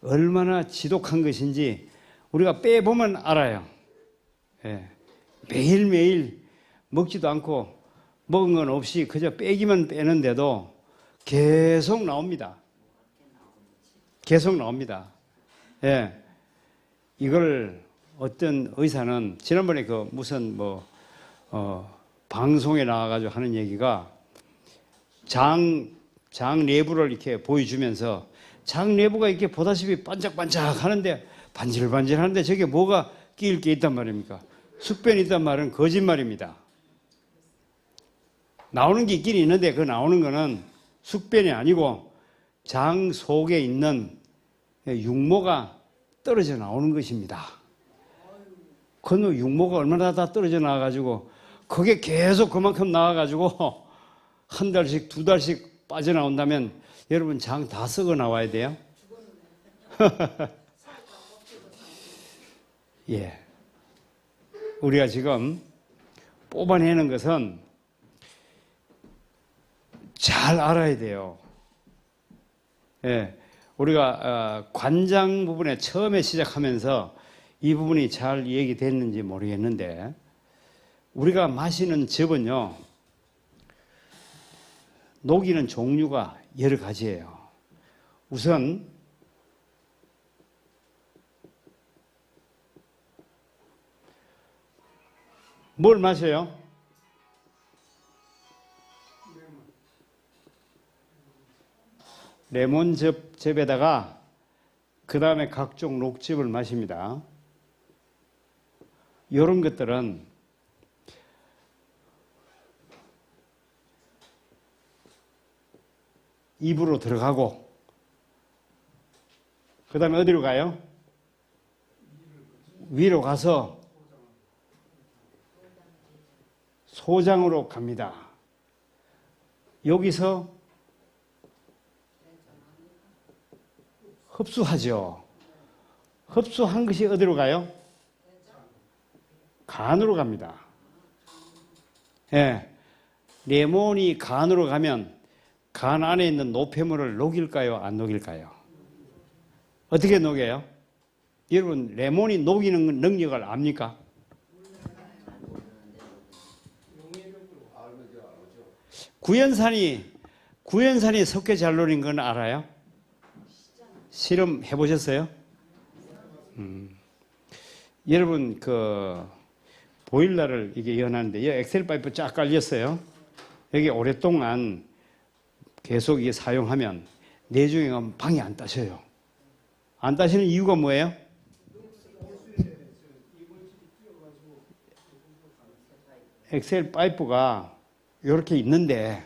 얼마나 지독한 것인지 우리가 빼보면 알아요. 예. 매일매일 먹지도 않고 먹은 건 없이 그저 빼기만 빼는데도 계속 나옵니다. 계속 나옵니다. 예. 이걸 어떤 의사는 지난번에 그 무슨 방송에 나와가지고 하는 얘기가 장 내부를 이렇게 보여주면서 장 내부가 이렇게 보다시피 반짝반짝 하는데 반질반질 하는데 저게 뭐가 끼일 게 있단 말입니까? 숙변이 있단 말은 거짓말입니다. 나오는 게 있긴 있는데 그 나오는 거는 숙변이 아니고 장 속에 있는 육모가 떨어져 나오는 것입니다. 그 육모가 얼마나 다 떨어져 나와가지고 그게 계속 그만큼 나와가지고 한 달씩 두 달씩 빠져나온다면 여러분 장 다 썩어 나와야 돼요. 예. 우리가 지금 뽑아내는 것은 잘 알아야 돼요. 예. 우리가 관장 부분에 처음에 시작하면서 이 부분이 잘 얘기됐는지 모르겠는데 우리가 마시는 즙은요. 녹이는 종류가 여러 가지예요. 우선 뭘 마셔요? 레몬즙에다가 그 다음에 각종 녹즙을 마십니다. 이런 것들은 입으로 들어가고 그 다음에 어디로 가요? 위로 가서 소장으로 갑니다. 여기서 흡수하죠. 흡수한 것이 어디로 가요? 간으로 갑니다. 예. 레몬이 간으로 가면 간 안에 있는 노폐물을 녹일까요? 안 녹일까요? 어떻게 녹여요? 여러분, 레몬이 녹이는 능력을 압니까? 구연산이 석회 잘 녹인 건 알아요? 실험 해보셨어요? 여러분, 보일러를 이게 연하는데, 이 엑셀 파이프 쫙 깔렸어요. 여기 오랫동안 계속 이게 사용하면 내중에 가면 방이 안 따셔요. 안 따시는 이유가 뭐예요? 엑셀 파이프가 이렇게 있는데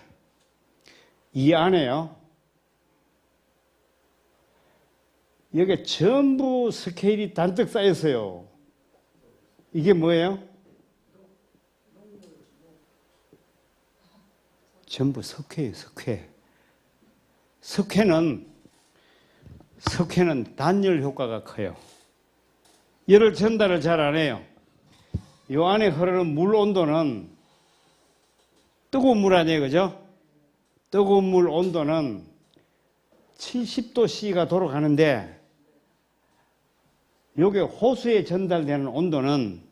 이 안에요. 여기 전부 스케일이 단뜩 쌓였어요. 이게 뭐예요? 전부 석회예요, 석회. 석회는 단열 효과가 커요. 열을 전달을 잘 안 해요. 이 안에 흐르는 물 온도는 뜨거운 물 아니에요, 그죠? 뜨거운 물 온도는 70도 C가 돌아가는데 요게 호수에 전달되는 온도는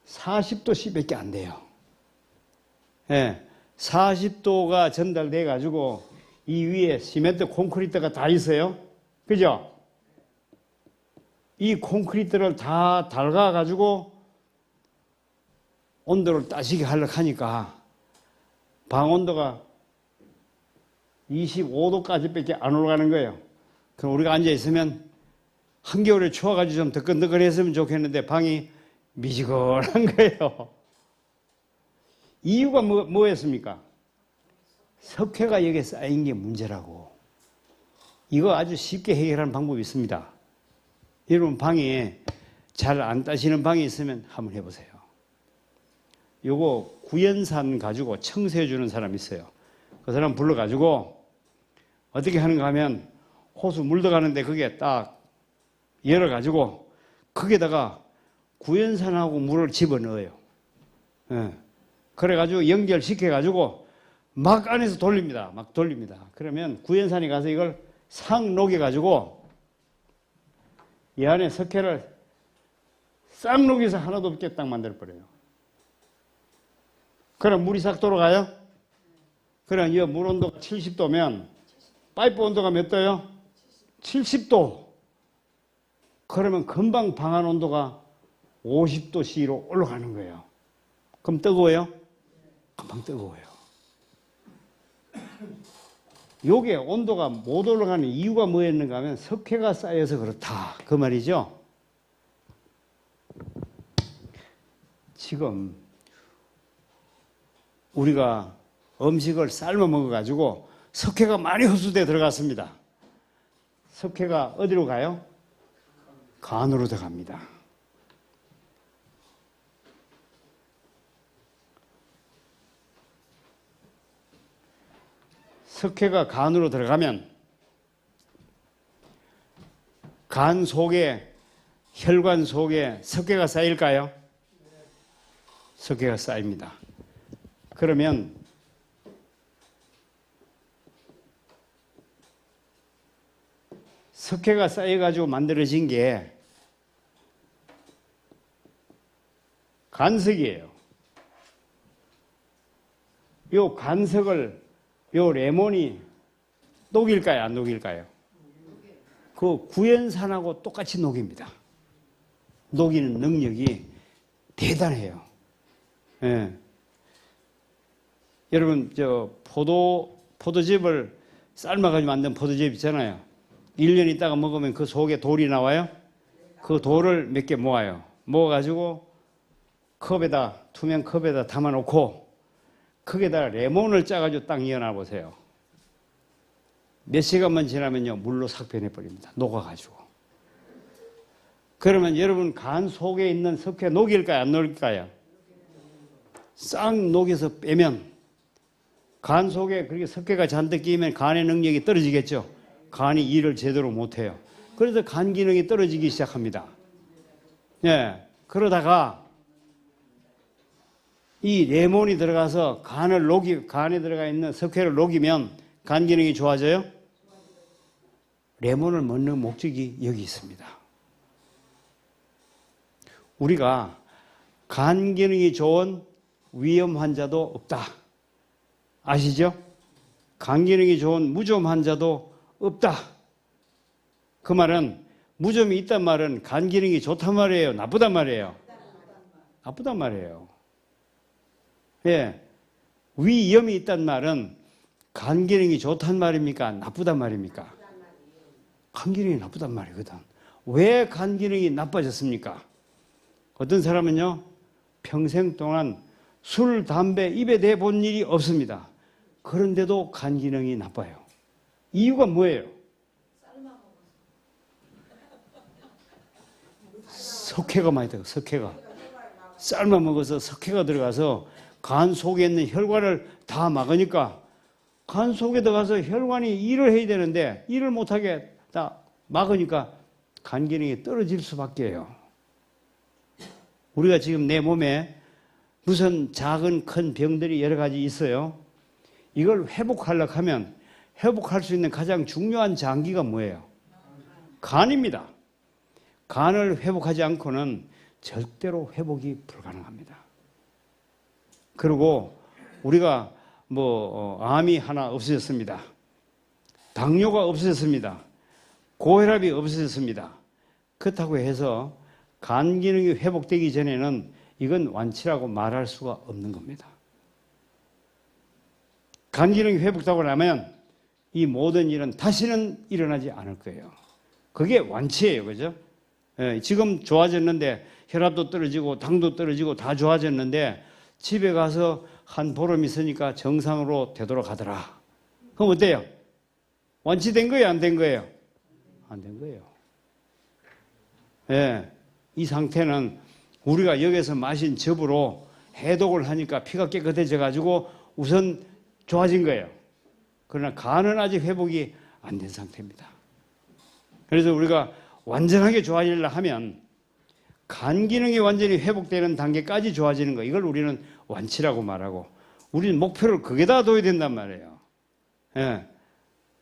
40도 C밖에 안 돼요. 예, 40도가 전달돼 가지고 이 위에 시멘트 콘크리트가 다 있어요. 그죠? 이 콘크리트를 다 달가 가지고 온도를 따시게 하려고 하니까 방 온도가 25도까지밖에 안 올라가는 거예요. 그럼 우리가 앉아 있으면 한겨울에 추워가지고 좀 뜨끈뜨끈했으면 좋겠는데 방이 미지근한 거예요. 이유가 뭐였습니까? 석회가 여기에 쌓인 게 문제라고. 이거 아주 쉽게 해결하는 방법이 있습니다. 여러분 방에 잘 안 따시는 방이 있으면 한번 해보세요. 요거 구연산 가지고 청소해 주는 사람이 있어요. 그 사람 불러가지고 어떻게 하는가 하면 호수 물 들어가는데 그게 딱 열어가지고 거기에다가 구연산하고 물을 집어넣어요. 예. 그래가지고 연결시켜가지고 막 안에서 돌립니다. 막 돌립니다. 그러면 구연산이 가서 이걸 싹 녹여가지고 이 안에 석회를 싹 녹여서 하나도 없게 딱 만들어버려요. 그럼 물이 싹 돌아가요? 그럼 이 물 온도가 70도면 파이프 온도가 몇 도요? 70도. 그러면 금방 방안 온도가 50도C로 올라가는 거예요. 그럼 뜨거워요? 금방 뜨거워요. 요게 온도가 못 올라가는 이유가 뭐였는가 하면 석회가 쌓여서 그렇다. 그 말이죠. 지금 우리가 음식을 삶아 먹어가지고 석회가 많이 흡수돼 들어갔습니다. 석회가 어디로 가요? 간으로 들어갑니다. 석회가 간으로 들어가면 간 속에, 혈관 속에 석회가 쌓일까요? 석회가 쌓입니다. 그러면 석회가 쌓여가지고 만들어진 게 간석이에요. 요 간석을 요 레몬이 녹일까요? 안 녹일까요? 그 구연산하고 똑같이 녹입니다. 녹이는 능력이 대단해요. 예. 여러분, 포도즙을 삶아가지고 만든 포도즙 있잖아요. 1년 있다가 먹으면 그 속에 돌이 나와요. 그 돌을 몇 개 모아요. 모아가지고 투명 컵에다 담아놓고 거기에다가 레몬을 짜가지고 딱 이어놔 보세요. 몇 시간만 지나면요, 물로 싹 변해버립니다. 녹아가지고. 그러면 여러분 간 속에 있는 석회 녹일까요? 안 녹일까요? 싹 녹여서 빼면 간 속에 그렇게 석회가 잔뜩 끼면 간의 능력이 떨어지겠죠. 간이 일을 제대로 못해요. 그래서 간 기능이 떨어지기 시작합니다. 예, 그러다가 이 레몬이 들어가서 간에 들어가 있는 석회를 녹이면 간 기능이 좋아져요? 레몬을 먹는 목적이 여기 있습니다. 우리가 간 기능이 좋은 위염 환자도 없다. 아시죠? 간 기능이 좋은 무좀 환자도 없다. 그 말은 무좀이 있단 말은 간 기능이 좋단 말이에요? 나쁘단 말이에요? 나쁘단 말이에요. 예, 위염이 있단 말은 간 기능이 좋단 말입니까? 나쁘단 말입니까? 간 기능이 나쁘단 말이거든. 왜 간 기능이 나빠졌습니까? 어떤 사람은요, 평생 동안 술, 담배 입에 대본 일이 없습니다. 그런데도 간 기능이 나빠요. 이유가 뭐예요? 석회가 많이 들어가, 석회가. 삶아 먹어서 석회가 들어가서 간 속에 있는 혈관을 다 막으니까 간 속에 들어가서 혈관이 일을 해야 되는데 일을 못하게 다 막으니까 간 기능이 떨어질 수밖에 해요. 우리가 지금 내 몸에 무슨 작은 큰 병들이 여러 가지 있어요. 이걸 회복하려고 하면 회복할 수 있는 가장 중요한 장기가 뭐예요? 간입니다. 간을 회복하지 않고는 절대로 회복이 불가능합니다. 그리고 우리가 암이 하나 없어졌습니다. 당뇨가 없어졌습니다. 고혈압이 없어졌습니다. 그렇다고 해서 간 기능이 회복되기 전에는 이건 완치라고 말할 수가 없는 겁니다. 간 기능이 회복되고 나면 이 모든 일은 다시는 일어나지 않을 거예요. 그게 완치예요. 그죠? 예, 지금 좋아졌는데 혈압도 떨어지고 당도 떨어지고 다 좋아졌는데 집에 가서 한 보름 있으니까 정상으로 되돌아가더라. 그럼 어때요? 완치된 거예요? 안 된 거예요? 안 된 거예요. 예, 이 상태는 우리가 여기서 마신 즙으로 해독을 하니까 피가 깨끗해져 가지고 우선 좋아진 거예요. 그러나 간은 아직 회복이 안 된 상태입니다. 그래서 우리가 완전하게 좋아지려 하면 간 기능이 완전히 회복되는 단계까지 좋아지는 거, 이걸 우리는 완치라고 말하고, 우리는 목표를 거기다 둬야 된단 말이에요. 예.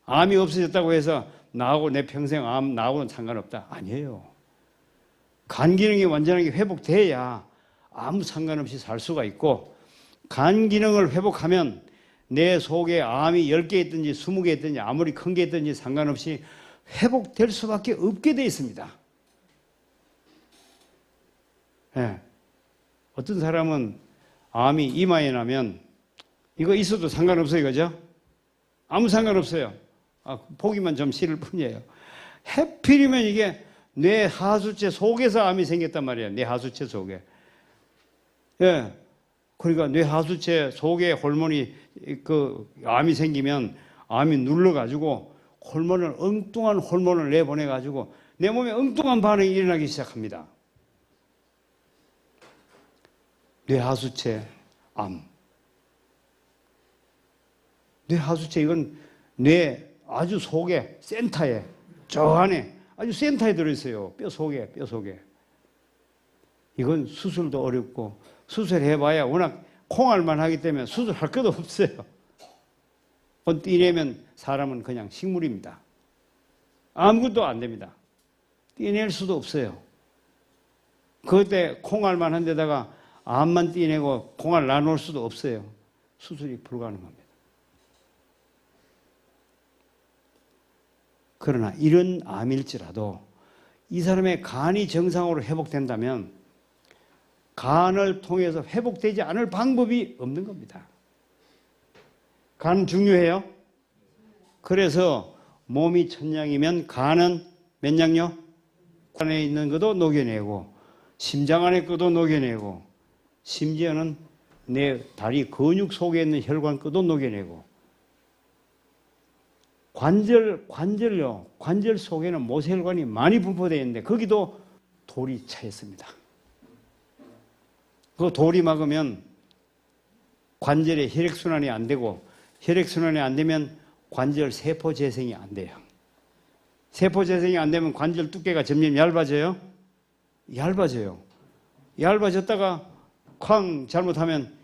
암이 없어졌다고 해서 나하고 내 평생 암 나하고는 상관없다. 아니에요. 간 기능이 완전하게 회복돼야 아무 상관없이 살 수가 있고, 간 기능을 회복하면 내 속에 암이 10개 있든지 20개 있든지 아무리 큰 게 있든지 상관없이 회복될 수밖에 없게 돼 있습니다. 네. 어떤 사람은 암이 이마에 나면 이거 있어도 상관없어요. 그죠? 아무 상관없어요. 보기만 좀 싫을 뿐이에요. 해필이면 이게 뇌 하수체 속에서 암이 생겼단 말이에요. 뇌 하수체 속에. 예. 그러니까 뇌 하수체 속에 호르몬이 암이 생기면 암이 눌러가지고 엉뚱한 호르몬을 내보내가지고 내 몸에 엉뚱한 반응이 일어나기 시작합니다. 뇌 하수체 암. 뇌 하수체 이건 뇌 아주 속에 센터에 저 안에 아주 센터에 들어있어요. 뼈 속에. 이건 수술도 어렵고 수술해봐야 워낙 콩알만 하기 때문에 수술할 것도 없어요. 떼내면 사람은 그냥 식물입니다. 아무것도 안 됩니다. 떼낼 수도 없어요. 그때 콩알만 한 데다가 암만 떼내고 콩알 나눌 수도 없어요. 수술이 불가능합니다. 그러나 이런 암일지라도 이 사람의 간이 정상으로 회복된다면 간을 통해서 회복되지 않을 방법이 없는 겁니다. 간 중요해요. 그래서 몸이 천냥이면 간은 몇 양요? 간에 있는 것도 녹여내고 심장 안에 것도 녹여내고 심지어는 내 다리 근육 속에 있는 혈관 것도 녹여내고 관절 속에는 모세혈관이 많이 분포되어 있는데 거기도 돌이 차 있습니다. 그 돌이 막으면 관절에 혈액순환이 안 되고 혈액순환이 안 되면 관절 세포 재생이 안 돼요. 세포 재생이 안 되면 관절 두께가 점점 얇아져요. 얇아졌다가 쾅 잘못하면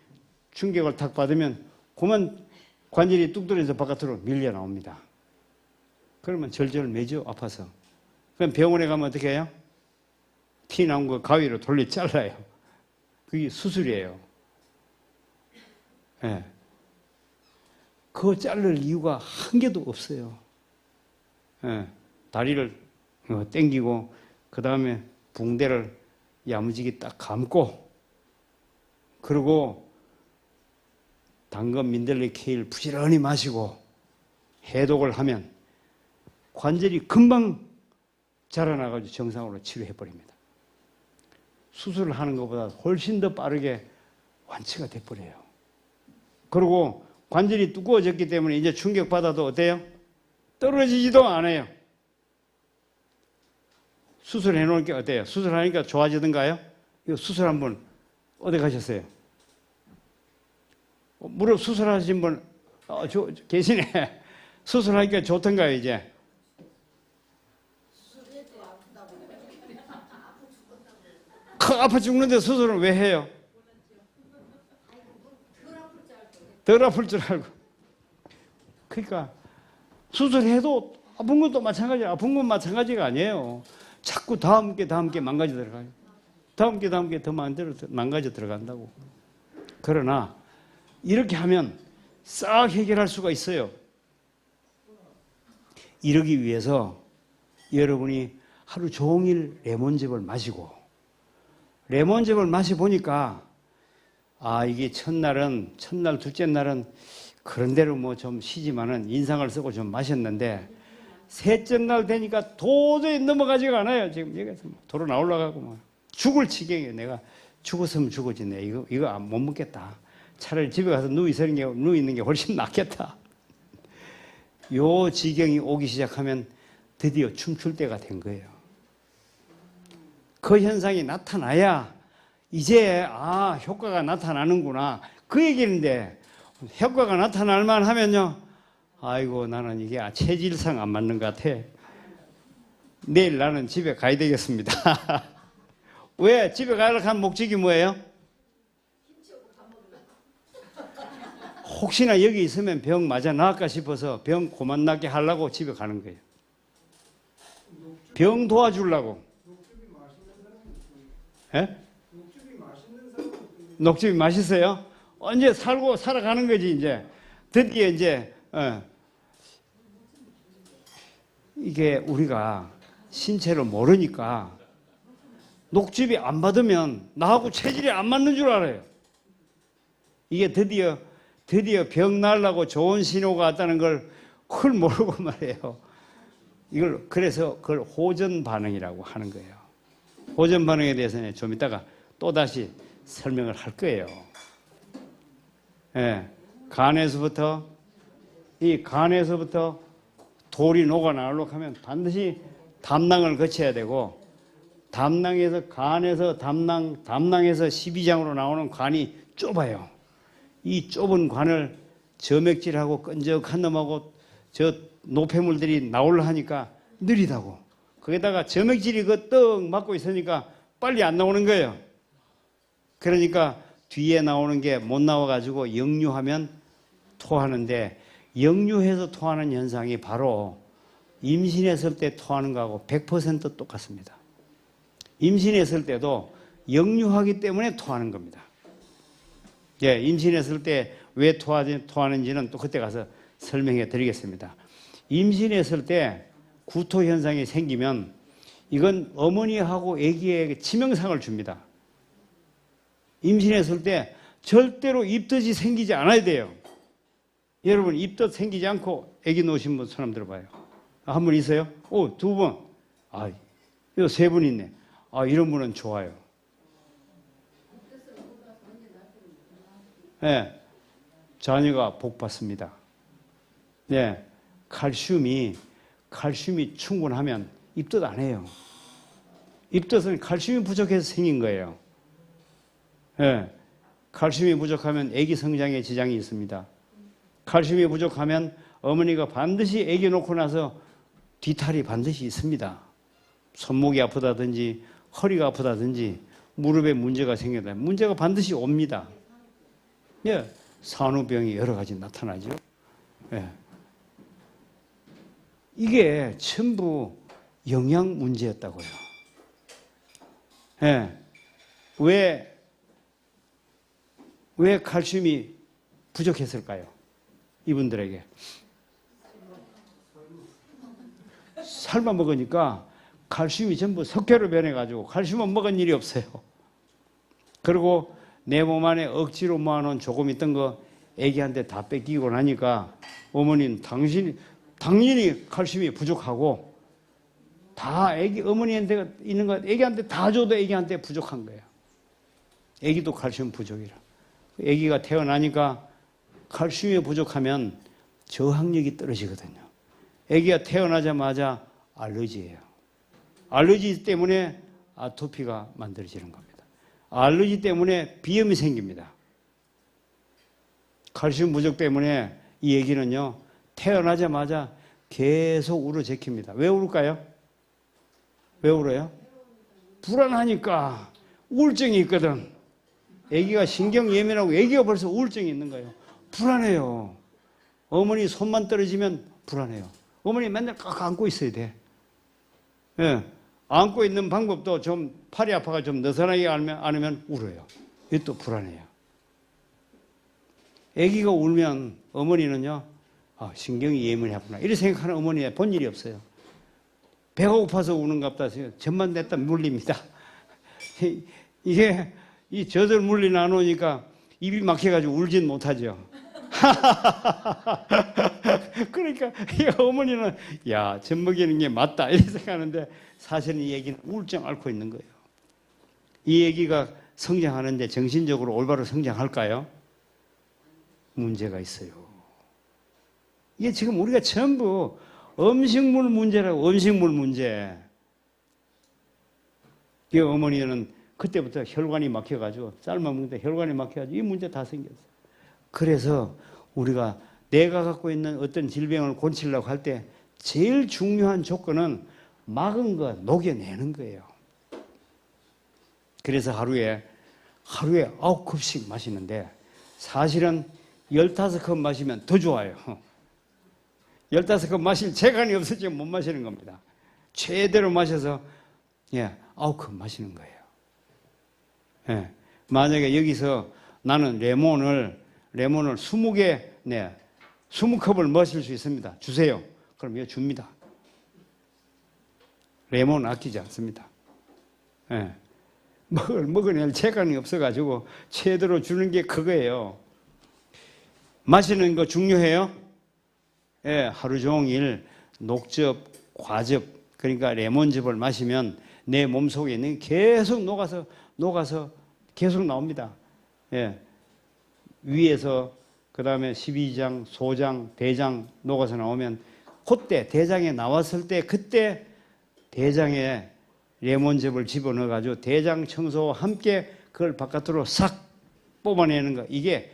충격을 탁 받으면 그만 관절이 뚝 떨어져서 바깥으로 밀려 나옵니다. 그러면 절절 매죠. 아파서. 그럼 병원에 가면 어떻게 해요? 피 나온 거 가위로 돌려 잘라요. 그게 수술이에요. 네. 그거 자를 이유가 한 개도 없어요. 네. 다리를 당기고 그 다음에 붕대를 야무지게 딱 감고 그리고 당근 민들레 케일 부지런히 마시고 해독을 하면 관절이 금방 자라나가지고 정상으로 치료해버립니다. 수술을 하는 것보다 훨씬 더 빠르게 완치가 돼버려요. 그리고 관절이 두꺼워졌기 때문에 이제 충격받아도 어때요? 떨어지지도 않아요. 수술해 놓을 게 어때요? 수술하니까 좋아지던가요? 이거 수술 한번 어디 가셨어요? 무릎 수술하신 분 계시네. 수술하니까 좋던가요 이제? 아파 죽는데 수술은 왜 해요? 덜 아플 줄 알고. 그러니까 수술해도 아픈 것도 마찬가지예요. 아픈 건 마찬가지가 아니에요. 자꾸 다음 게 망가져 들어가요. 다음 게 더 망가져 들어간다고. 그러나 이렇게 하면 싹 해결할 수가 있어요. 이러기 위해서 여러분이 하루 종일 레몬즙을 마시고 레몬즙을 마셔보니까 이게 첫날, 둘째 날은 그런 대로 뭐 좀 쉬지만은 인상을 쓰고 좀 마셨는데 셋째 날 되니까 도저히 넘어가지가 않아요. 지금 여기서 도로 나올라가고 막 죽을 지경이에요. 내가 죽었으면 죽었지. 이거 못 먹겠다. 차라리 집에 가서 누워 있는 게 훨씬 낫겠다. 요 지경이 오기 시작하면 드디어 춤출 때가 된 거예요. 그 현상이 나타나야 이제 효과가 나타나는구나 그 얘기인데 효과가 나타날 만하면요 아이고 나는 이게 체질상 안 맞는 것 같아. 내일 나는 집에 가야 되겠습니다. 왜? 집에 가려고 한 목적이 뭐예요? 혹시나 여기 있으면 병 맞아 나을까 싶어서 병 그만 낫게 하려고 집에 가는 거예요. 병 도와주려고. 예? 녹즙이 맛있어요? 언제 살고 살아가는 거지, 이제. 드디어 이제, 이게 우리가 신체를 모르니까 녹즙이 안 받으면 나하고 체질이 안 맞는 줄 알아요. 이게 드디어 병 날라고 좋은 신호가 왔다는 걸 그걸 모르고 말이에요. 그래서 그걸 호전 반응이라고 하는 거예요. 호전 반응에 대해서는 좀 이따가 또다시 설명을 할 거예요. 예, 간에서부터 돌이 녹아나오려고 하면 반드시 담낭을 거쳐야 되고, 담낭에서 담낭에서 12장으로 나오는 관이 좁아요. 이 좁은 관을 점액질하고 끈적한 놈하고 저 노폐물들이 나오려 하니까 느리다고. 거기다가 점액질이 떡 막고 있으니까 빨리 안 나오는 거예요. 그러니까 뒤에 나오는 게 못 나와가지고 역류하면 토하는데, 역류해서 토하는 현상이 바로 임신했을 때 토하는 거하고 100% 똑같습니다. 임신했을 때도 역류하기 때문에 토하는 겁니다. 예, 임신했을 때 왜 토하는지는 또 그때 가서 설명해 드리겠습니다. 임신했을 때 구토 현상이 생기면 이건 어머니하고 아기에게 치명상을 줍니다. 임신했을 때 절대로 입덧이 생기지 않아야 돼요. 여러분, 입덧 생기지 않고 아기 놓으신 분 손 한번 들어봐요. 한 분 있어요? 오, 두 분. 이거 세 분 있네. 이런 분은 좋아요. 네, 자녀가 복 받습니다. 네, 칼슘이 충분하면 입덧 안 해요. 입덧은 칼슘이 부족해서 생긴 거예요. 네, 칼슘이 부족하면 아기 성장에 지장이 있습니다. 칼슘이 부족하면 어머니가 반드시 아기 놓고 나서 뒤탈이 반드시 있습니다. 손목이 아프다든지 허리가 아프다든지 무릎에 문제가 생겨다 문제가 반드시 옵니다. 예, 산후병이 여러 가지 나타나죠. 예. 이게 전부 영양 문제였다고요. 예. 왜 칼슘이 부족했을까요? 이분들에게. 삶아 먹으니까 칼슘이 전부 석회로 변해가지고 칼슘은 먹은 일이 없어요. 그리고 내 몸 안에 억지로 모아놓은 조금 있던 거 애기한테 다 뺏기고 나니까 어머니는 당연히 칼슘이 부족하고 다 어머니한테 있는 거 애기한테 다 줘도 애기한테 부족한 거예요. 애기도 칼슘 부족이라. 애기가 태어나니까 칼슘이 부족하면 저항력이 떨어지거든요. 애기가 태어나자마자 알러지예요. 알러지 때문에 아토피가 만들어지는 겁니다. 알러지 때문에 비염이 생깁니다. 칼슘 부족 때문에 이 애기는요, 태어나자마자 계속 울어제킵니다. 왜 울까요? 왜 울어요? 불안하니까. 우울증이 있거든. 애기가 신경 예민하고 애기가 벌써 우울증이 있는 거예요. 불안해요. 어머니 손만 떨어지면 불안해요. 어머니 맨날 꽉 안고 있어야 돼. 예. 안고 있는 방법도 좀 팔이 아파가 좀 느슨하게 안으면 울어요. 이게 또 불안해요. 아기가 울면 어머니는요, 신경이 예민하구나 이렇게 생각하는 어머니가 본 일이 없어요. 배가 고파서 우는갑다. 전만 냈다 물립니다. 이게 이 젖을 물리 안 오니까 입이 막혀가지고 울진 못하죠. 그러니까 이 어머니는 젖 먹이는 게 맞다 이렇게 생각하는데 사실은 이 애기는 우울증 앓고 있는 거예요. 이 애기가 성장하는데 정신적으로 올바로 성장할까요? 문제가 있어요. 이게 지금 우리가 전부 음식물 문제라고. 음식물 문제. 이 어머니는 그때부터 혈관이 막혀가지고 삶아 먹는데 혈관이 막혀가지고 이 문제 다 생겼어요. 그래서 우리가 내가 갖고 있는 어떤 질병을 고치려고 할 때 제일 중요한 조건은 막은 거 녹여내는 거예요. 그래서 하루에 9컵씩 마시는데 사실은 15컵 마시면 더 좋아요. 15컵 마실 재간이 없어지면 못 마시는 겁니다. 최대로 마셔서 9컵 마시는 거예요. 예. 만약에 여기서 나는 레몬을 20개, 20컵을 마실 수 있습니다. 주세요. 그럼 이거 줍니다. 레몬은 아끼지 않습니다. 예. 먹어낼 체감이 없어가지고 최대로 주는 게 그거예요. 마시는 거 중요해요? 예, 하루 종일 녹즙, 과즙, 그러니까 레몬즙을 마시면 내 몸속에 있는 게 계속 녹아서 계속 나옵니다. 예. 위에서 그 다음에 12장, 소장, 대장 녹아서 나오면 그때 대장에 나왔을 때 그때 대장에 레몬즙을 집어넣어가지고 대장 청소와 함께 그걸 바깥으로 싹 뽑아내는 거. 이게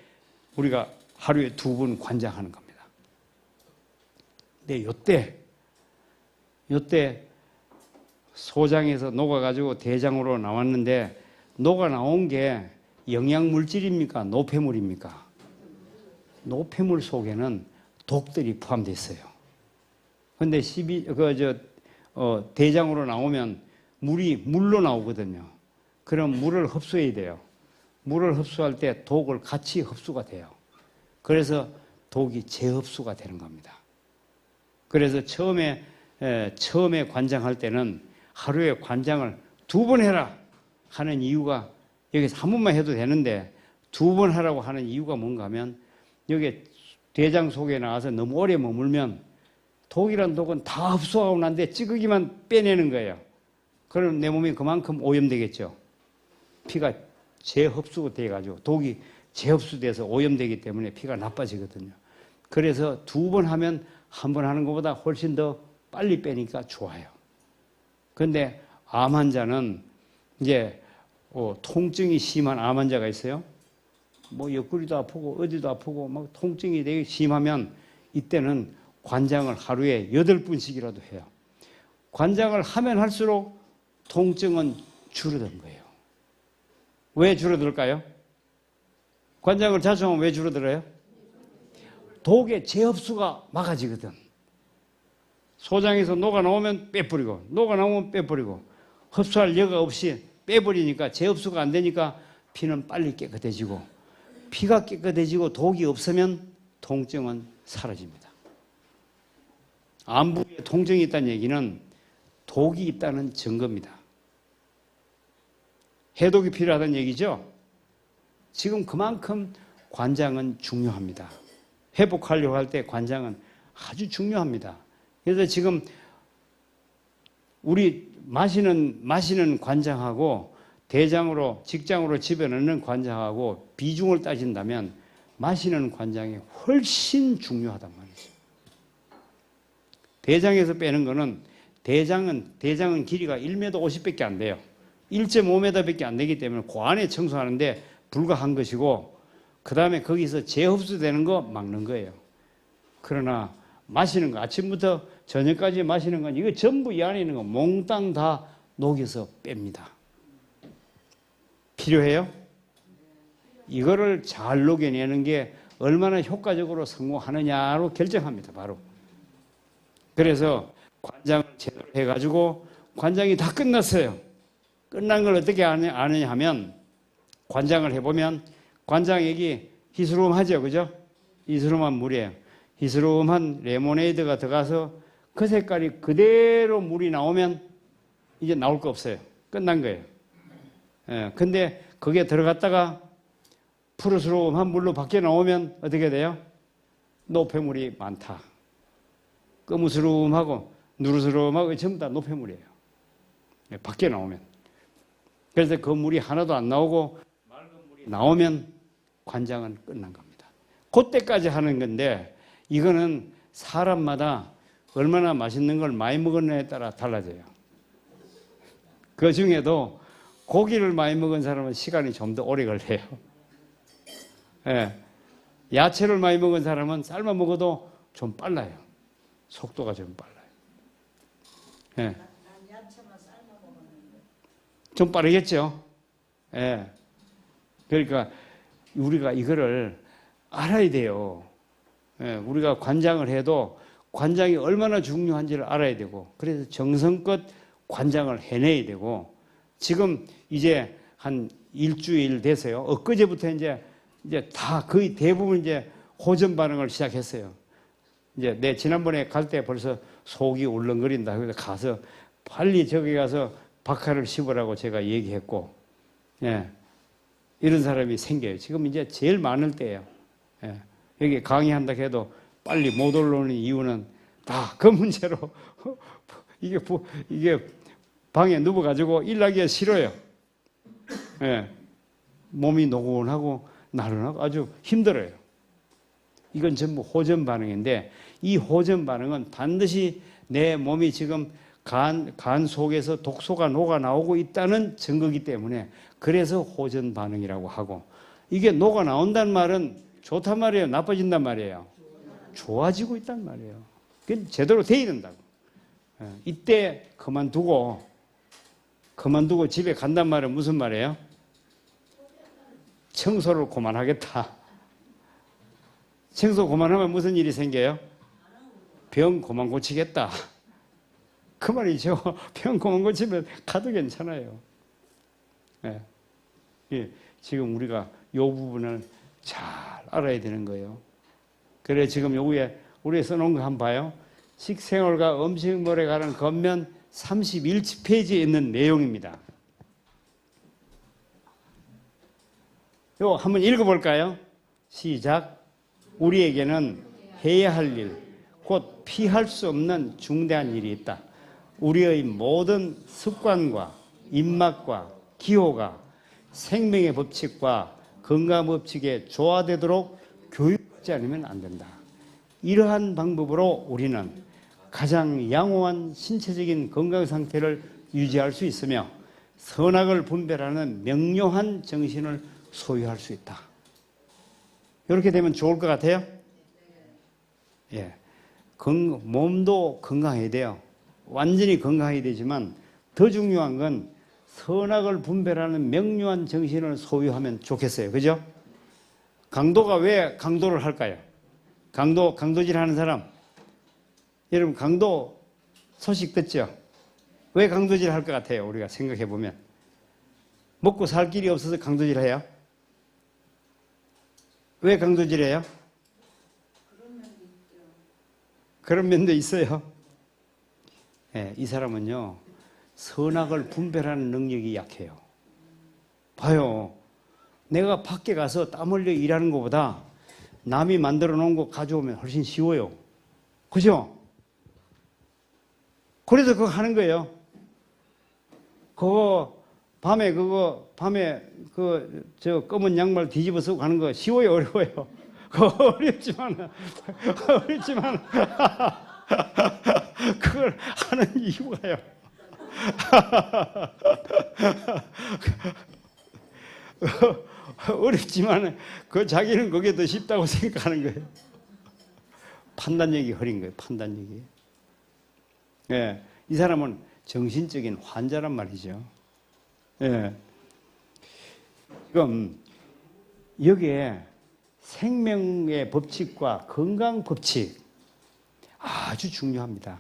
우리가 하루에 2번 관장하는 겁니다. 근데 요때 소장에서 녹아가지고 대장으로 나왔는데 녹아 나온 게 영양물질입니까? 노폐물입니까? 노폐물 속에는 독들이 포함되어 있어요. 근데 대장으로 나오면 물로 나오거든요. 그럼 물을 흡수해야 돼요. 물을 흡수할 때 독을 같이 흡수가 돼요. 그래서 독이 재흡수가 되는 겁니다. 그래서 처음에 관장할 때는 하루에 관장을 2번 해라 하는 이유가, 여기서 한 번만 해도 되는데 2번 하라고 하는 이유가 뭔가 하면, 여기 대장 속에 나와서 너무 오래 머물면 독이란 독은 다 흡수하고 난데 찌꺼기만 빼내는 거예요. 그럼 내 몸이 그만큼 오염되겠죠. 피가 재흡수가 돼가지고 독이 재흡수돼서 오염되기 때문에 피가 나빠지거든요. 그래서 2번 하면 한 번 하는 것보다 훨씬 더 빨리 빼니까 좋아요. 그런데 암 환자는 이제 통증이 심한 암 환자가 있어요. 뭐 옆구리도 아프고 어디도 아프고 막 통증이 되게 심하면 이때는 관장을 하루에 8번씩이라도 해요. 관장을 하면 할수록 통증은 줄어든 거예요. 왜 줄어들까요? 관장을 자주 하면 왜 줄어들어요? 독의 재흡수가 막아지거든. 소장에서 녹아 나오면 빼버리고, 녹아 나오면 빼버리고, 흡수할 여가 없이 빼버리니까 재흡수가 안 되니까 피는 빨리 깨끗해지고, 피가 깨끗해지고 독이 없으면 통증은 사라집니다. 암 부위에 통증이 있다는 얘기는 독이 있다는 증거입니다. 해독이 필요하다는 얘기죠. 지금 그만큼 관장은 중요합니다. 회복하려고 할 때 관장은 아주 중요합니다. 그래서 지금 우리 마시는 관장하고 대장으로 직장으로 집어넣는 관장하고 비중을 따진다면 마시는 관장이 훨씬 중요하단 말이죠. 대장에서 빼는 거는 대장은 길이가 1m 50밖에 안 돼요. 1.5m밖에 안 되기 때문에 그 안에 청소하는데 불과한 것이고, 그 다음에 거기서 재흡수되는 거 막는 거예요. 그러나 마시는 거, 아침부터 저녁까지 마시는 건 이거 전부 이 안에 있는 거 몽땅 다 녹여서 뺍니다. 필요해요? 이거를 잘 녹여내는 게 얼마나 효과적으로 성공하느냐로 결정합니다. 바로. 그래서 관장을 제대로 해가지고 관장이 다 끝났어요. 끝난 걸 어떻게 아느냐 하면, 관장을 해보면 관장액이 희스름하죠. 그죠? 희스름한 물이에요. 희스름한 레모네이드가 들어가서 그 색깔이 그대로 물이 나오면 이제 나올 거 없어요. 끝난 거예요. 근데 그게 들어갔다가 푸르스름한 물로 밖에 나오면 어떻게 돼요? 노폐물이 많다. 거무스름하고 누르스름하고 전부 다 노폐물이에요. 밖에 나오면. 그래서 그 물이 하나도 안 나오고 맑은 물이 나오면 관장은 끝난 겁니다. 그때까지 하는 건데, 이거는 사람마다 얼마나 맛있는 걸 많이 먹었느냐에 따라 달라져요. 그 중에도 고기를 많이 먹은 사람은 시간이 좀 더 오래 걸려요. 야채를 많이 먹은 사람은 삶아 먹어도 좀 빨라요. 속도가 좀 빨라요. 난 야채만 삶아 먹었는데. 좀 빠르겠죠? 그러니까 우리가 이거를 알아야 돼요. 우리가 관장을 해도 관장이 얼마나 중요한지를 알아야 되고, 그래서 정성껏 관장을 해내야 되고, 지금 이제 한 일주일 돼서요. 엊그제부터 이제 다 거의 대부분 이제 호전 반응을 시작했어요. 이제 내 지난번에 갈 때 벌써 속이 울렁거린다. 그래서 가서 빨리 저기 가서 박하를 씹으라고 제가 얘기했고, 예. 이런 사람이 생겨요. 지금 이제 제일 많을 때예요. 예. 여기 강의한다 해도 빨리 못 올라오는 이유는 다 그 문제로 이게 방에 누워가지고 일하기가 싫어요. 예. 몸이 노곤하고 나른하고 아주 힘들어요. 이건 전부 호전 반응인데, 이 호전 반응은 반드시 내 몸이 지금 간 속에서 독소가 녹아 나오고 있다는 증거이기 때문에, 그래서 호전 반응이라고 하고, 이게 녹아 나온다는 말은 좋단 말이에요, 나빠진단 말이에요? 좋아지고 있단 말이에요. 그건 제대로 돼야 된다고. 이때 그만두고 집에 간단 말은 무슨 말이에요? 청소를 그만하겠다. 청소 그만하면 무슨 일이 생겨요? 병 그만 고치겠다. 그 말이죠. 병 그만 고치면 가도 괜찮아요. 예. 예. 지금 우리가 이 부분을 잘 알아야 되는 거예요. 그래 지금 여기에 우리 써놓은 거 한번 봐요. 식생활과 음식물에 관한 겉면 31페이지에 있는 내용입니다. 이거 한번 읽어볼까요? 시작. 우리에게는 해야 할 일, 곧 피할 수 없는 중대한 일이 있다. 우리의 모든 습관과 입맛과 기호가 생명의 법칙과 건강 법칙에 조화되도록 교육하지 않으면 안 된다. 이러한 방법으로 우리는 가장 양호한 신체적인 건강 상태를 유지할 수 있으며 선악을 분별하는 명료한 정신을 소유할 수 있다. 이렇게 되면 좋을 것 같아요? 예. 몸도 건강해야 돼요. 완전히 건강해야 되지만 더 중요한 건 선악을 분별하는 명료한 정신을 소유하면 좋겠어요. 그죠? 강도가 왜 강도를 할까요? 강도질 하는 사람. 여러분, 강도 소식 듣죠? 왜 강도질 할 것 같아요? 우리가 생각해 보면. 먹고 살 길이 없어서 강도질 해요? 왜 강도질 해요? 그런 면도 있어요. 네, 이 사람은요, 선악을 분별하는 능력이 약해요. 봐요. 내가 밖에 가서 땀 흘려 일하는 것보다 남이 만들어 놓은 거 가져오면 훨씬 쉬워요. 그죠? 그래서 그거 하는 거예요. 밤에 검은 양말 뒤집어 쓰고 가는 거 쉬워요, 어려워요? 그거 어렵지만 그걸 하는 이유가요. 어렵지만 그 자기는 그게 더 쉽다고 생각하는 거예요. 판단력이 흐린 거예요. 판단력이. 예, 이 사람은 정신적인 환자란 말이죠. 예. 지금 여기에 생명의 법칙과 건강 법칙 아주 중요합니다.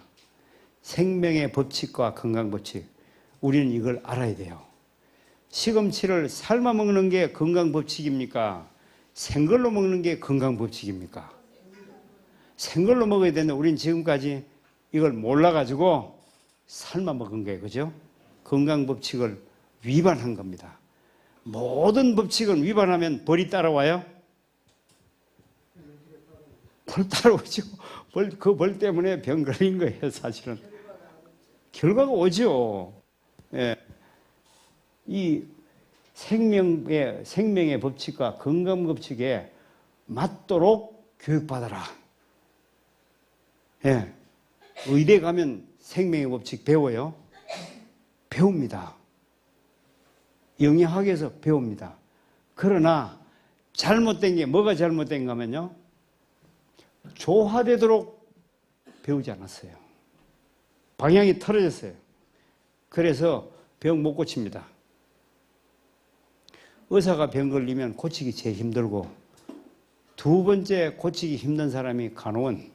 생명의 법칙과 건강 법칙. 우리는 이걸 알아야 돼요. 시금치를 삶아 먹는 게 건강 법칙입니까? 생걸로 먹는 게 건강 법칙입니까? 생걸로 먹어야 되는데 우리는 지금까지 이걸 몰라가지고 삶아 먹은 거예요. 그죠? 건강 법칙을 위반한 겁니다. 모든 법칙은 위반하면 벌이 따라와요? 벌 따라오죠. 그 벌 때문에 병 걸린 거예요, 사실은. 결과가 오죠. 예. 이 생명의 법칙과 건강 법칙에 맞도록 교육받아라. 예. 의대 가면 생명의 법칙 배워요? 배웁니다. 영양학에서 배웁니다. 그러나 잘못된 게 뭐가 잘못된 거면요? 조화되도록 배우지 않았어요. 방향이 틀어졌어요. 그래서 병 못 고칩니다. 의사가 병 걸리면 고치기 제일 힘들고 두 번째 고치기 힘든 사람이 간호원,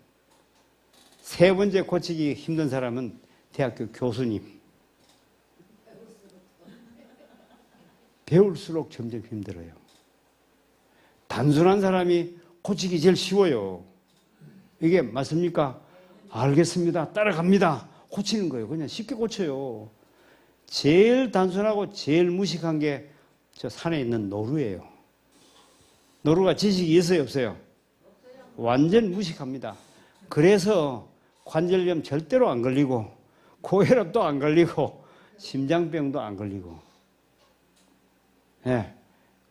세 번째 고치기 힘든 사람은 대학교 교수님. 배울수록 점점 힘들어요. 단순한 사람이 고치기 제일 쉬워요. 이게 맞습니까? 알겠습니다. 따라갑니다. 고치는 거예요. 그냥 쉽게 고쳐요. 제일 단순하고 제일 무식한 게 저 산에 있는 노루예요. 노루가 지식이 있어요, 없어요? 완전 무식합니다. 그래서 관절염 절대로 안 걸리고 고혈압도 안 걸리고 심장병도 안 걸리고. 예,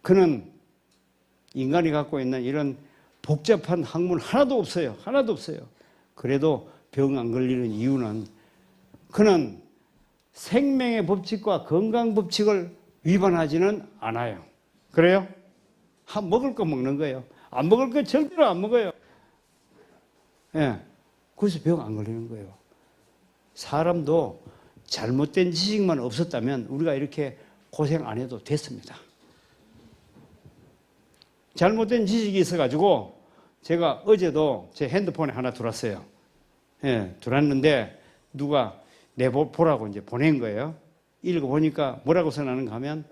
그는 인간이 갖고 있는 이런 복잡한 학문 하나도 없어요. 하나도 없어요. 그래도 병 안 걸리는 이유는 그는 생명의 법칙과 건강 법칙을 위반하지는 않아요. 그래요? 먹을 거 먹는 거예요. 안 먹을 거 절대로 안 먹어요. 예, 그래서 병 안 걸리는 거예요. 사람도 잘못된 지식만 없었다면 우리가 이렇게 고생 안 해도 됐습니다. 잘못된 지식이 있어가지고 제가 어제도 제 핸드폰에 하나 들어왔어요. 예, 들어왔는데 누가 보라고 이제 보낸 거예요. 읽어보니까 뭐라고 써놨는가 하면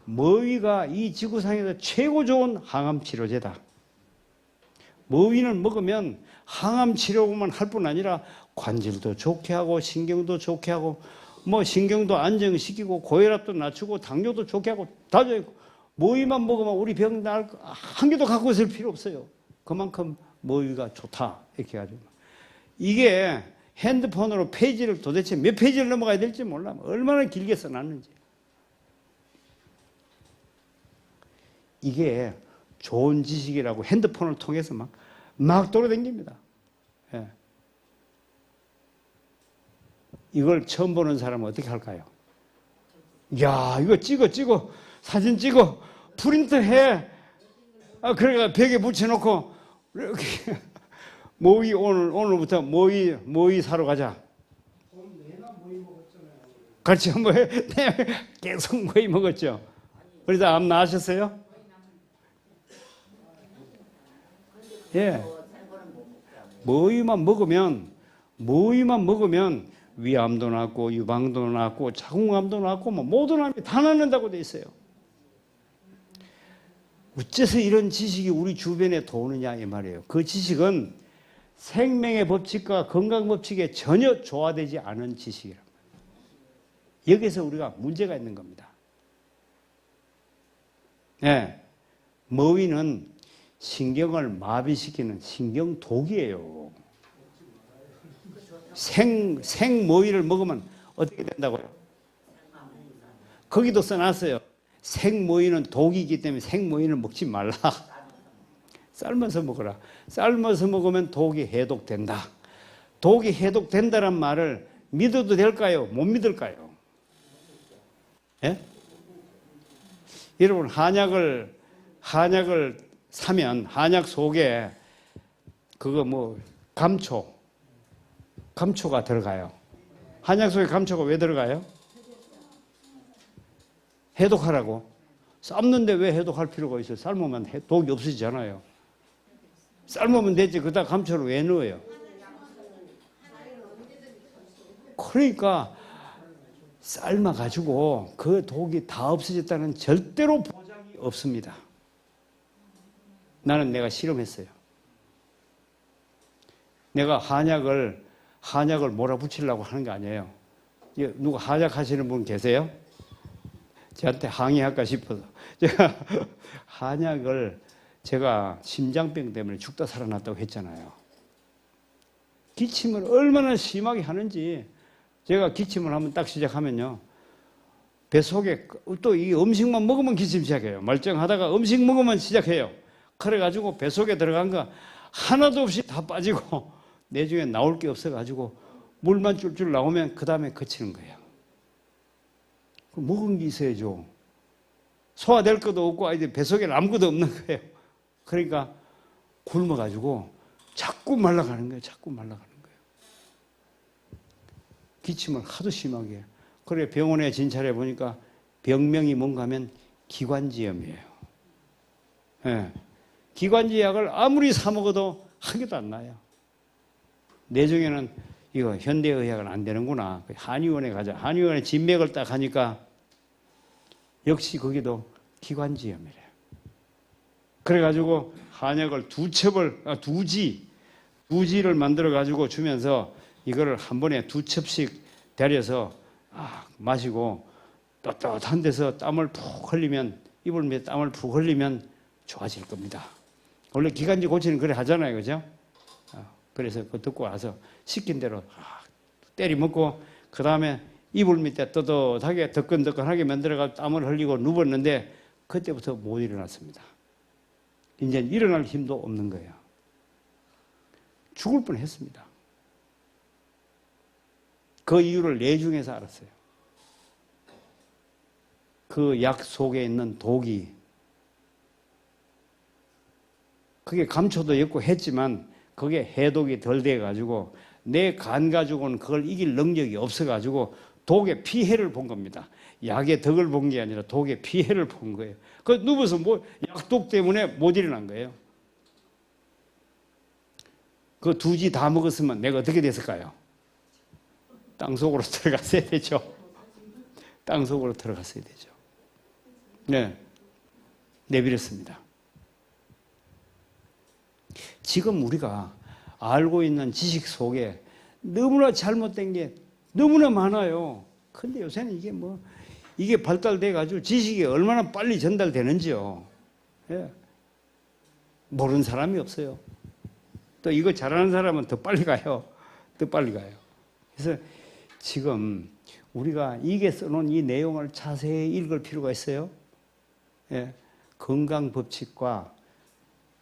머위가 이 지구상에서 최고 좋은 항암 치료제다. 머위는 먹으면 항암 치료만 할 뿐 아니라 관절도 좋게 하고 신경도 좋게 하고 뭐 신경도 안정시키고 고혈압도 낮추고 당뇨도 좋게 하고 다 좋고 머위만 먹으면 우리 병 나을 거 한 개도 갖고 있을 필요 없어요. 그만큼 머위가 좋다 이렇게 해가지고 이게 핸드폰으로 페이지를 도대체 몇 페이지를 넘어가야 될지 몰라. 얼마나 길게 써놨는지. 이게 좋은 지식이라고 핸드폰을 통해서 막 돌아다닙니다. 예. 이걸 처음 보는 사람은 어떻게 할까요? 야, 이거 찍어. 사진 찍어. 프린트해. 그러니까 벽에 붙여놓고, 이렇게. 모이, 오늘부터 모이 사러 가자. 같이 뭐, 계속 모이 먹었죠. 그래서 암 나으셨어요? 예. 모이만 먹으면 위암도 낫고 유방도 낫고 자궁암도 낫고 뭐 모든 암이 다 낫는다고 돼 있어요. 어째서 이런 지식이 우리 주변에 도느냐 이 말이에요. 그 지식은 생명의 법칙과 건강 법칙에 전혀 조화되지 않은 지식이란 말이에요. 여기서 우리가 문제가 있는 겁니다. 네. 머위는 신경을 마비시키는 신경독이에요. 생머위를 먹으면 어떻게 된다고요? 거기도 써놨어요. 생머위는 독이기 때문에 생머위는 먹지 말라. 삶아서 먹어라. 삶아서 먹으면 독이 해독된다. 독이 해독된다는 말을 믿어도 될까요? 못 믿을까요? 예? 여러분 한약을 사면 한약 속에 그거 감초가 들어가요. 한약 속에 감초가 왜 들어가요? 해독하라고. 삶는데 왜 해독할 필요가 있어요? 삶으면 독이 없어지잖아요. 삶으면 되지. 그다 감초를 왜 넣어요? 그러니까 삶아가지고 그 독이 다 없어졌다는 절대로 보장이 없습니다. 나는 내가 실험했어요. 내가 한약을 몰아붙이려고 하는 게 아니에요. 누가 한약 하시는 분 계세요? 저한테 항의할까 싶어서. 제가 심장병 때문에 죽다 살아났다고 했잖아요. 기침을 얼마나 심하게 하는지 제가 기침을 한번 딱 시작하면요. 뱃속에 또 이 음식만 먹으면 기침 시작해요. 멀쩡하다가 음식 먹으면 시작해요. 그래가지고 뱃속에 들어간 거 하나도 없이 다 빠지고 내중에 나올 게 없어가지고 물만 줄줄 나오면 그 다음에 그치는 거예요. 먹은 게 있어야죠. 소화될 것도 없고 이제 뱃속에 아무것도 없는 거예요. 그러니까 굶어가지고 자꾸 말라가는 거예요. 자꾸 말라가는 거예요. 기침을 하도 심하게 해요. 그래 병원에 진찰해 보니까 병명이 뭔가 하면 기관지염이에요. 네. 기관지 약을 아무리 사 먹어도 한 개도 안 나요. 내중에는 이거 현대의학은 안 되는구나. 한의원에 가자. 한의원에 진맥을 딱 하니까 역시 거기도 기관지염이래요. 그래가지고 한약을 두지를 만들어가지고 주면서 이거를 한 번에 2첩씩 데려서 마시고 떳떳한 데서 땀을 푹 흘리면, 이불 밑에 땀을 푹 흘리면 좋아질 겁니다. 원래 기관지 고치는 그래 하잖아요. 그죠? 그래서 그거 듣고 와서 시킨 대로 때리 먹고, 그 다음에 이불 밑에 떳떳하게 덕근덕근하게 만들어가 땀을 흘리고 누웠는데 그때부터 못 일어났습니다. 이제 일어날 힘도 없는 거예요. 죽을 뻔했습니다. 그 이유를 내중에서 알았어요. 그 약 속에 있는 독이, 그게 감초도 였고 했지만 그게 해독이 덜 돼가지고 내 간 가지고는 그걸 이길 능력이 없어가지고 독의 피해를 본 겁니다. 약의 덕을 본 게 아니라 독의 피해를 본 거예요. 그 누워서 약독 때문에 못 일어난 거예요. 그 두지 다 먹었으면 내가 어떻게 됐을까요? 땅속으로 들어갔어야 되죠. 땅속으로 들어갔어야 되죠. 네, 내버렸습니다. 지금 우리가 알고 있는 지식 속에 너무나 잘못된 게 너무나 많아요. 근데 요새는 이게 발달돼가지고 지식이 얼마나 빨리 전달되는지요. 예. 모르는 사람이 없어요. 또 이거 잘하는 사람은 더 빨리 가요. 더 빨리 가요. 그래서 지금 우리가 이게 써놓은 이 내용을 자세히 읽을 필요가 있어요. 예. 건강 법칙과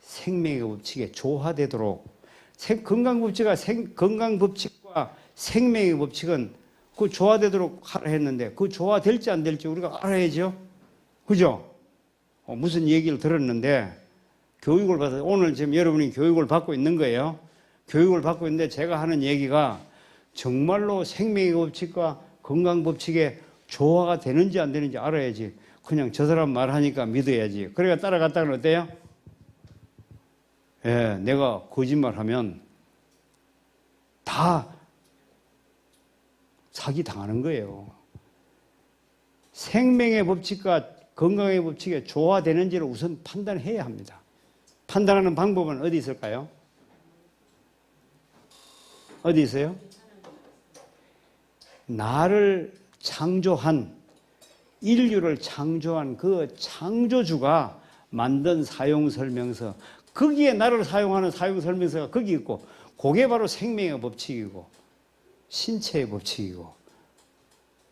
생명의 법칙에 조화되도록, 건강 법칙과 생명의 법칙은 그 조화되도록 하라 했는데 그 조화될지 안 될지 우리가 알아야죠. 그죠? 무슨 얘기를 들었는데 교육을 받아서, 오늘 지금 여러분이 교육을 받고 있는 거예요. 교육을 받고 있는데 제가 하는 얘기가 정말로 생명의 법칙과 건강 법칙에 조화가 되는지 안 되는지 알아야지. 그냥 저 사람 말하니까 믿어야지. 그러니까 따라갔다는 어때요? 예, 내가 거짓말하면 다 사기 당하는 거예요. 생명의 법칙과 건강의 법칙에 조화되는지를 우선 판단해야 합니다. 판단하는 방법은 어디 있을까요? 어디 있어요? 나를 창조한, 인류를 창조한 그 창조주가 만든 사용설명서, 거기에 나를 사용하는 사용설명서가 거기 있고, 그게 바로 생명의 법칙이고 신체의 법칙이고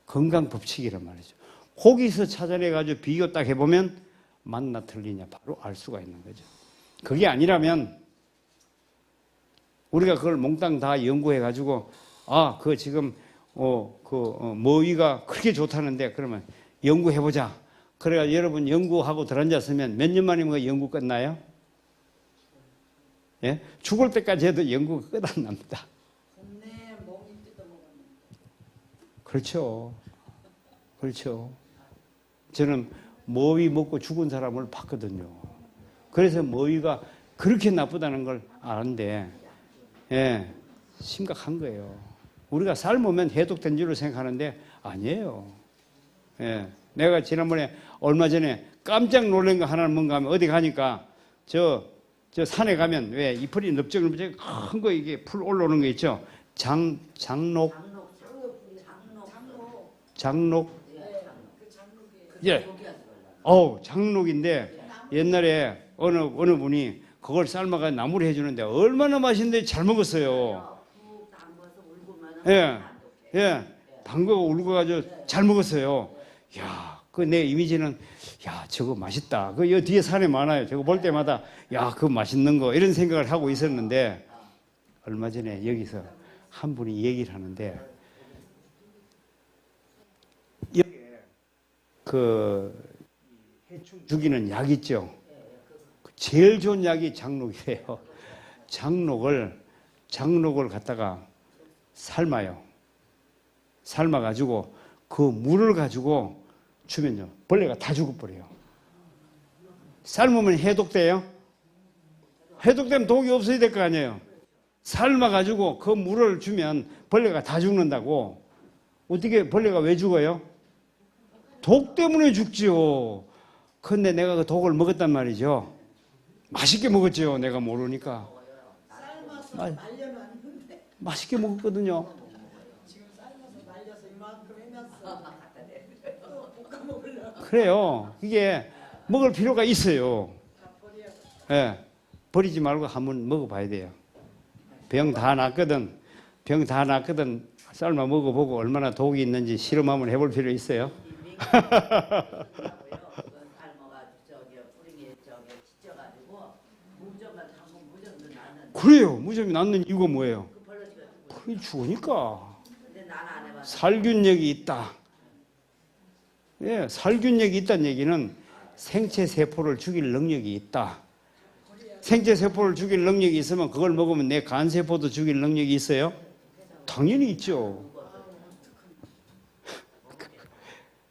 건강 법칙이란 말이죠. 거기서 찾아내가지고 비교 딱 해보면 맞나 틀리냐 바로 알 수가 있는 거죠. 그게 아니라면 우리가 그걸 몽땅 다 연구해가지고 그 지금 머위가 그렇게 좋다는데 그러면 연구해보자. 그래가 여러분 연구하고 들어앉았으면 몇 년 만에 그 연구 끝나요? 예? 죽을 때까지 해도 연구가 끝 안 납니다. 그렇죠. 그렇죠. 저는 머위 먹고 죽은 사람을 봤거든요. 그래서 머위가 그렇게 나쁘다는 걸 아는데, 예, 심각한 거예요. 우리가 삶으면 해독된 줄로 생각하는데 아니에요. 예, 내가 지난번에 얼마 전에 깜짝 놀란 거 하나는 뭔가 하면 어디 가니까 저 산에 가면 왜 이풀이 넓적넓적 큰 거 이게 풀 올라오는 거 있죠. 장록. 예. 장록인데 옛날에 어느 분이 그걸 삶아가 나물을 해주는데 얼마나 맛있는데 잘 먹었어요. 예. 담그고 울고 가지고 잘 먹었어요. 야, 그 내 이미지는 저거 맛있다. 그 여 뒤에 산에 많아요. 저거 볼 때마다 그거 맛있는 거 이런 생각을 하고 있었는데 얼마 전에 여기서 한 분이 얘기를 하는데 그 해충 죽이는 약 있죠. 제일 좋은 약이 장록이에요. 장록을 갖다가 삶아요. 삶아가지고 그 물을 가지고 주면요 벌레가 다 죽어버려요. 삶으면 해독돼요. 해독되면 독이 없어야 될 거 아니에요. 삶아가지고 그 물을 주면 벌레가 다 죽는다고. 어떻게 벌레가 왜 죽어요? 독 때문에 죽지요. 근데 내가 그 독을 먹었단 말이죠. 맛있게 먹었죠. 내가 모르니까. 삶아서 말려놨는데 맛있게 먹었거든요. 지금 삶아서 말려서 이만큼 해놨어. 또 볶아 먹으려고. 그래요. 이게 먹을 필요가 있어요. 다 버려. 예, 버리지 말고 한번 먹어봐야 돼요. 병 다 낫거든. 병 다 낫거든. 삶아 먹어보고 얼마나 독이 있는지 실험 한번 해볼 필요 있어요. 그래요. 무좀이 낫는 이유가 뭐예요? 그게 죽으니까. 살균력이 있다. 예, 살균력이 있다는 얘기는 생체 세포를 죽일 능력이 있다. 생체 세포를 죽일 능력이 있으면 그걸 먹으면 내 간 세포도 죽일 능력이 있어요? 당연히 있죠.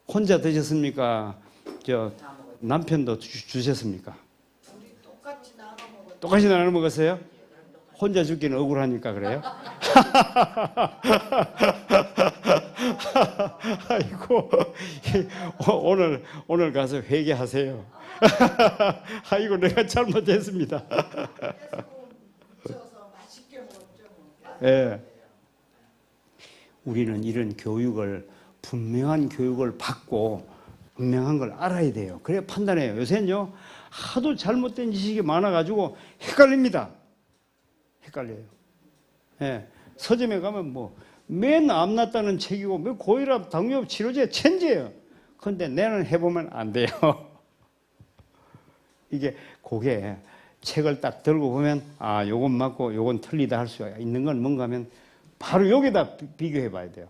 혼자 드셨습니까? 저 남편도 주셨습니까? 우리 똑같이 나눠 먹었어. 똑같이 나눠 먹었어요? 혼자 죽기는 억울하니까 그래요? 아이고, 오늘 가서 회개하세요. 아이고, 내가 잘못했습니다. 묻혀서 맛있게 먹었죠. 뭐. 예. 우리는 이런 교육을, 분명한 교육을 받고 분명한 걸 알아야 돼요. 그래야 판단해요. 요새는요, 하도 잘못된 지식이 많아가지고 헷갈립니다. 헷갈려요. 예. 서점에 가면 맨 암났다는 책이고, 맨 고혈압, 당뇨 치료제 천재예요. 근데 내는 해보면 안 돼요. 그게 책을 딱 들고 보면, 아, 요건 맞고 요건 틀리다 할 수 있는 건 뭔가 하면 바로 여기다 비교해 봐야 돼요.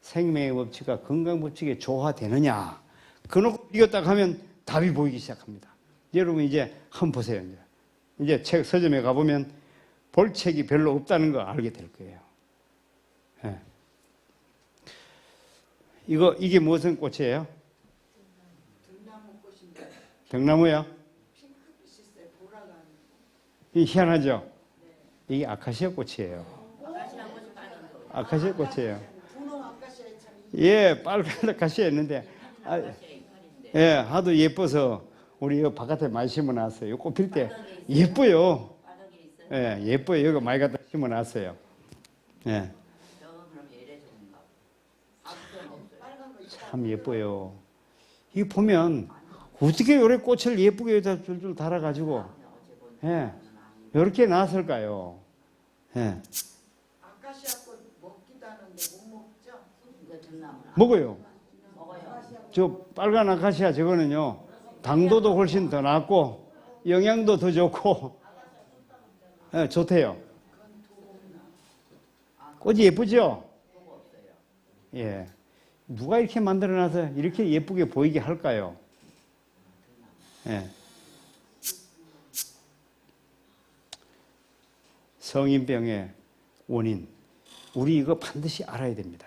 생명의 법칙과 건강 법칙이 조화되느냐. 그놓고 비교 딱 하면 답이 보이기 시작합니다. 여러분 이제 한번 보세요. 이제 책 서점에 가보면 볼 책이 별로 없다는 거 알게 될 거예요. 예. 이게 무슨 꽃이에요? 등나무 꽃인데 등나무요? 핑크빛이 보라가 이 희한하죠? 이게 아카시아 꽃이에요. 아카시아 꽃이에요. 분홍 아카시아에 참 예, 빨간 아카시아 있는데, 예, 하도 예뻐서 우리 여기 바깥에 많이 심어놨어요. 꽃 필 때 예뻐요. 예, 예뻐요. 여기 많이 갖다 심어놨어요. 예, 참 예뻐요. 이 보면 어떻게 요래 꽃을 예쁘게 줄줄 달아가지고, 예, 이렇게 나왔을까요? 예. 아카시아 꽃 먹기도 하는데 못 먹죠? 먹어요. 저 빨간 아카시아 저거는요, 당도도 훨씬 더 낮고 영양도 더 좋고, 예, 좋대요. 꽃이 예쁘죠? 예. 누가 이렇게 만들어놔서 이렇게 예쁘게 보이게 할까요? 예. 성인병의 원인. 우리 이거 반드시 알아야 됩니다.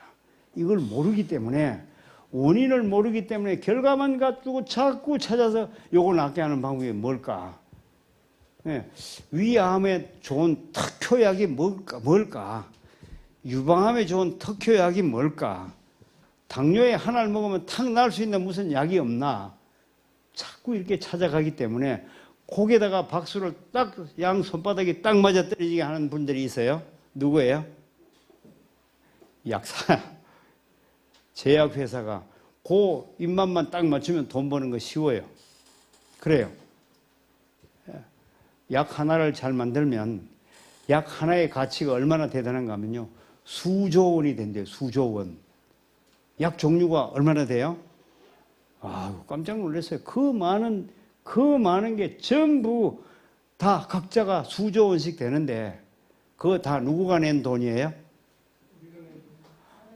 이걸 모르기 때문에, 원인을 모르기 때문에 결과만 가지고 자꾸 찾아서 요걸 낫게 하는 방법이 뭘까? 예. 위암에 좋은 특효약이 뭘까? 유방암에 좋은 특효약이 뭘까? 당뇨에 하나를 먹으면 탁 날 수 있는 무슨 약이 없나? 자꾸 이렇게 찾아가기 때문에 kok에다가 박수를 딱 양 손바닥에 딱 맞아 떨어지게 하는 분들이 있어요. 누구예요? 약사. 제약회사가 그 입맛만 딱 맞추면 돈 버는 거 쉬워요. 그래요. 약 하나를 잘 만들면 약 하나의 가치가 얼마나 대단한가 하면요, 수조 원이 된대요. 수조 원. 약 종류가 얼마나 돼요? 아, 깜짝 놀랐어요. 그 많은 게 전부 다 각자가 수조 원씩 되는데, 그거 다 누구가 낸 돈이에요?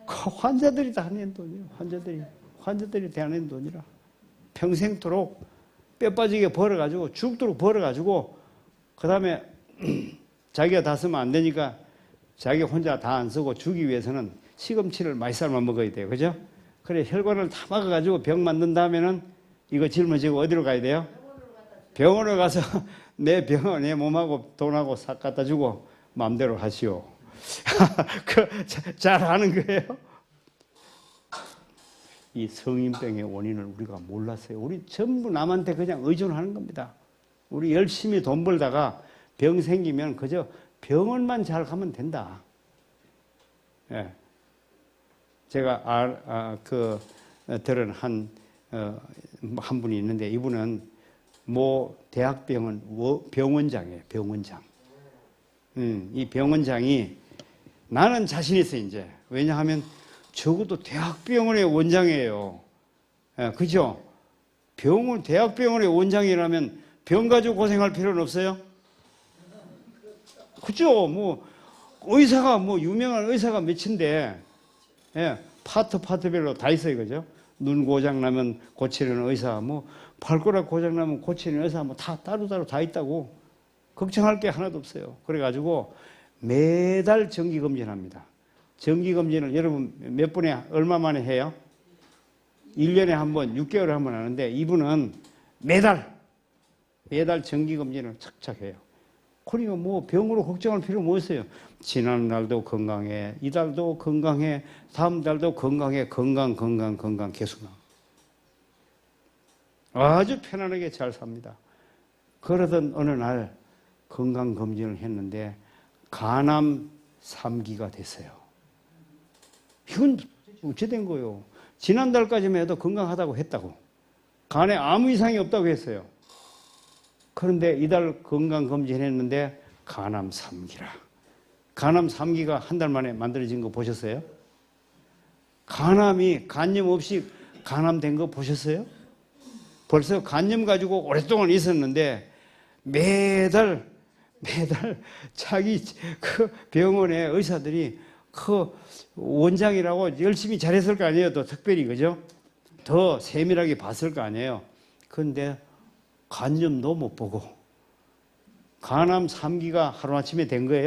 환자들이 다 낸 돈이에요. 환자들이 다 낸 돈이라. 평생토록 뼈 빠지게 벌어가지고, 죽도록 벌어가지고, 그 다음에 자기가 다 쓰면 안 되니까 자기 혼자 다 안 쓰고 주기 위해서는 시금치를 많이 삶아 먹어야 돼요. 그죠? 그래, 혈관을 다 막아가지고 병 만든다 하면은 이거 짊어지고 어디로 가야 돼요? 병원으로 가서 내 병원, 내 몸하고 돈하고 싹 갖다 주고 마음대로 하시오. 잘하는 거예요. 이 성인병의 원인을 우리가 몰랐어요. 우리 전부 남한테 그냥 의존하는 겁니다. 우리 열심히 돈 벌다가 병 생기면 그저 병원만 잘 가면 된다. 예. 제가 들은 한 분이 있는데 이분은 모 대학병원 병원장이에요. 병원장. 이 병원장이 나는 자신 있어 이제. 왜냐하면 적어도 대학병원의 원장이에요. 예, 그죠? 대학병원의 원장이라면 병 가지고 고생할 필요는 없어요? 그죠? 의사가 유명한 의사가 몇인데, 예, 파트별로 다 있어요. 그죠? 눈 고장나면 고치는 의사, 발가락 고장나면 고치는 의사, 다 따로따로 다 있다고. 걱정할 게 하나도 없어요. 그래가지고 매달 정기검진합니다. 정기검진을 여러분 몇 번에 얼마 만에 해요? 1년에 한 번, 6개월에 한 번 하는데 이분은 매달 정기검진을 착착 해요. 그러니까 병으로 걱정할 필요 뭐 있어요? 지난달도 건강해, 이달도 건강해, 다음 달도 건강해, 건강 계속 나. 아주 편안하게 잘 삽니다. 그러던 어느 날 건강검진을 했는데 간암 3기가 됐어요. 이건 어째 된 거예요? 지난달까지만 해도 건강하다고 했다고. 간에 아무 이상이 없다고 했어요. 그런데 이달 건강검진 했는데 간암 3기라. 간암 3기가 한 달 만에 만들어진 거 보셨어요? 간암이 간염 없이 간암된 거 보셨어요? 벌써 간염 가지고 오랫동안 있었는데 매달 자기 그 병원의 의사들이 그 원장이라고 열심히 잘했을 거 아니에요. 또 특별히 그죠? 더 세밀하게 봤을 거 아니에요. 그런데 간염도 못 보고 간암 3기가 하루아침에 된 거예요.